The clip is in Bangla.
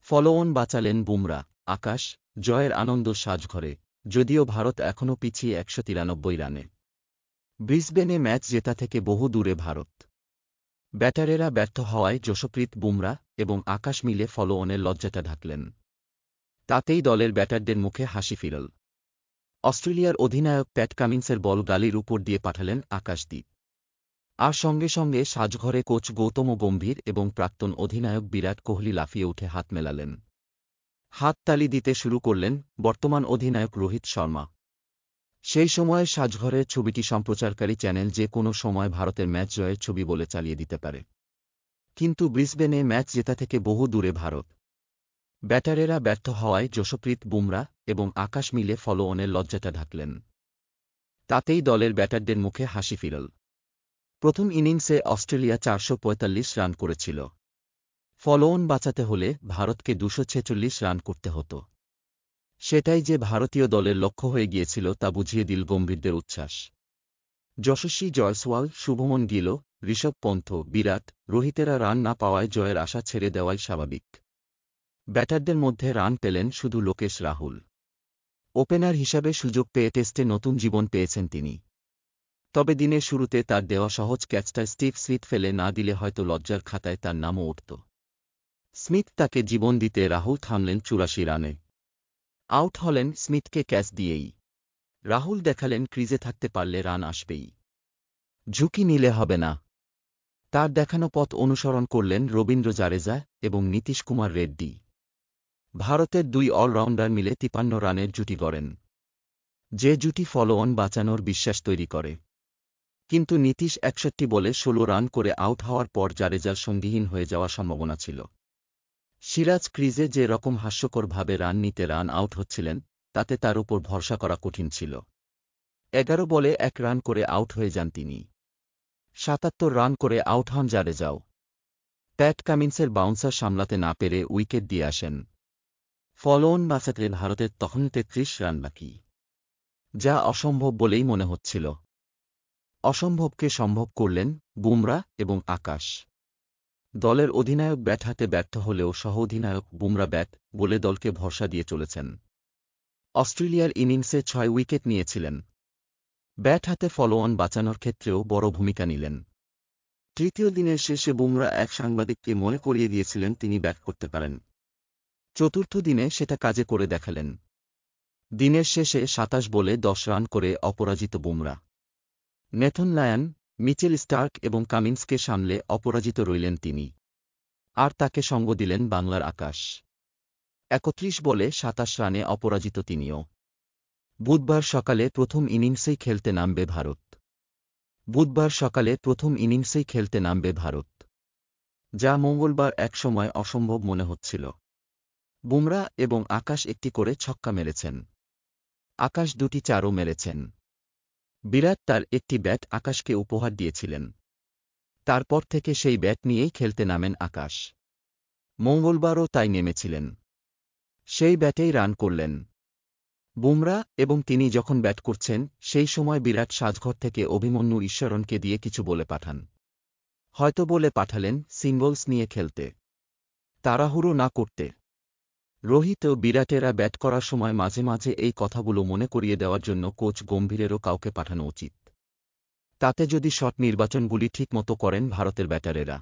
ফলোঅন বাঁচালেন বুমরা, আকাশ, জয়ের আনন্দ সাজঘরে, যদিও ভারত এখনও পিছিয়ে ১৯৩ রানে। ব্রিসবেনে ম্যাচ জেতা থেকে বহু দূরে ভারত। ব্যাটারেরা ব্যর্থ হওয়ায় যশপ্রীত বুমরা এবং আকাশ মিলে ফলোঅনের লজ্জাটা ঢাকলেন। তাতেই দলের ব্যাটারদের মুখে হাসি ফিরল। অস্ট্রেলিয়ার অধিনায়ক প্যাট কামিন্সের বল গালির উপর দিয়ে পাঠালেন আকাশদ্বীপ। আর সঙ্গে সঙ্গে সাজঘরে কোচ গৌতম গম্ভীর এবং প্রাক্তন অধিনায়ক বিরাট কোহলি লাফিয়ে উঠে হাত মেলালেন। হাততালি দিতে শুরু করলেন বর্তমান অধিনায়ক রোহিত শর্মা। সেই সময়ে সাজঘরের ছবিটি সম্প্রচারকারী চ্যানেল যে কোনো সময় ভারতের ম্যাচ জয়ের ছবি বলে চালিয়ে দিতে পারে। কিন্তু ব্রিসবেনে ম্যাচ জেতা থেকে বহু দূরে ভারত। ব্যাটারেরা ব্যর্থ হওয়ায় যশপ্রীত বুমরা এবং আকাশ মিলে ফলোঅনের লজ্জাটা ঢাকলেন। তাতেই দলের ব্যাটারদের মুখে হাসি ফিরল। প্রথম ইনিংসে অস্ট্রেলিয়া ৪৪৫ রান করেছিল। ফলোঅন বাঁচাতে হলে ভারতকে ২৪৬ রান করতে হতো। সেটাই যে ভারতীয় দলের লক্ষ্য হয়ে গিয়েছিল তা বুঝিয়ে দিল গম্ভীরদের উচ্ছ্বাস। যশস্বী জয়সওয়াল, শুভমন গিল, ঋষভ পন্থ, বিরাট, রোহিতেরা রান না পাওয়ায় জয়ের আশা ছেড়ে দেওয়াই স্বাভাবিক। ব্যাটারদের মধ্যে রান পেলেন শুধু লোকেশ রাহুল। ওপেনার হিসাবে সুযোগ পেয়ে টেস্টে নতুন জীবন পেয়েছেন তিনি। তবে দিনের শুরুতে তার দেওয়া সহজ ক্যাচটা স্টিভ স্মিথ ফেলে না দিলে হয়তো লজ্জার খাতায় তার নামও উঠত। স্মিথ তাকে জীবন দিতে রাহুল থামলেন ৮৪ রানে। আউট হলেন স্মিথকে ক্যাচ দিয়েই। রাহুল দেখালেন ক্রিজে থাকতে পারলে রান আসবেই। ঝুঁকি নিলে হবে না। তার দেখানো পথ অনুসরণ করলেন রবীন্দ্র জাদেজা এবং নীতিশ কুমার রেড্ডি। ভারতের দুই অলরাউন্ডার মিলে ৫৩ রানের জুটি গড়েন। যে জুটি ফলোঅন বাঁচানোর বিশ্বাস তৈরি করে। কিন্তু নীতিশ ৬১ বলে ১৬ রান করে আউট হওয়ার পর জাদেজার সঙ্গীহীন হয়ে যাওয়ার সম্ভাবনা ছিল। সিরাজ ক্রিজে যে রকম হাস্যকরভাবে রান নিতে রান আউট হচ্ছিলেন তাতে তার উপর ভরসা করা কঠিন ছিল। ১১ বলে ১ রান করে আউট হয়ে যান তিনি। ৭৭ রান করে আউট হন জাদেজাও। প্যাট কামিন্সের বাউন্সার সামলাতে না পেরে উইকেট দিয়ে আসেন। ফলোঅন বাঁচাতে ভারতের তখন ৩৩ রান বাকি, যা অসম্ভব বলেই মনে হচ্ছিল। অসম্ভবকে সম্ভব করলেন বুমরা এবং আকাশ। দলের অধিনায়ক ব্যাট হাতে ব্যর্থ হলেও সহ-অধিনায়ক বুমরা ব্যাট বলে দলকে ভরসা দিয়ে চলেছেন। অস্ট্রেলিয়ার ইনিংসে ৬ উইকেট নিয়েছিলেন। ব্যাট হাতে ফলোঅন বাঁচানোর ক্ষেত্রেও বড় ভূমিকা নিলেন। তৃতীয় দিনের শেষে বুমরা এক সাংবাদিককে মনে করিয়ে দিয়েছিলেন তিনি ব্যাট করতে পারেন। চতুর্থ দিনে সেটা কাজে করে দেখালেন। দিনের শেষে ২৭ বলে ১০ রান করে অপরাজিত Bumrah. Nathan Lyon, Mitchell Starc এবং কামিন্সকে সামলে অপরাজিত রইলেন তিনি। আর তাকে সঙ্গ দিলেন বাংলার আকাশ। ৩১ বলে ২৭ রানে অপরাজিত তিনিও। বুধবার সকালে প্রথম ইনিংসেই খেলতে নামবে ভারত। যা মঙ্গলবার একসময় অসম্ভব মনে হচ্ছিল। বুমরা এবং আকাশ একটি করে ছক্কা মেরেছেন। আকাশ দুটি চারও মেরেছেন। বিরাট তার একটি ব্যাট আকাশকে উপহার দিয়েছিলেন। তারপর থেকে সেই ব্যাট নিয়েই খেলতে নামেন আকাশ। মঙ্গলবারও তাই নেমেছিলেন। সেই ব্যাটেই রান করলেন বুমরা এবং তিনি যখন ব্যাট করছেন সেই সময় বিরাট সাজঘর থেকে অভিমন্যু ঈশ্বরণকে দিয়ে কিছু বলে পাঠান। হয়তো বলে পাঠালেন সিঙ্গলস নিয়ে খেলতে, তাড়াহুড়ো না করতে। রোহিত ও বিরাটেরা ব্যাট করার সময় মাঝে মাঝে এই কথাগুলো মনে করিয়ে দেওয়ার জন্য কোচ গম্ভীরেরও কাউকে পাঠানো উচিত। তাতে যদি শট নির্বাচনগুলি ঠিকমতো করেন ভারতের ব্যাটারেরা।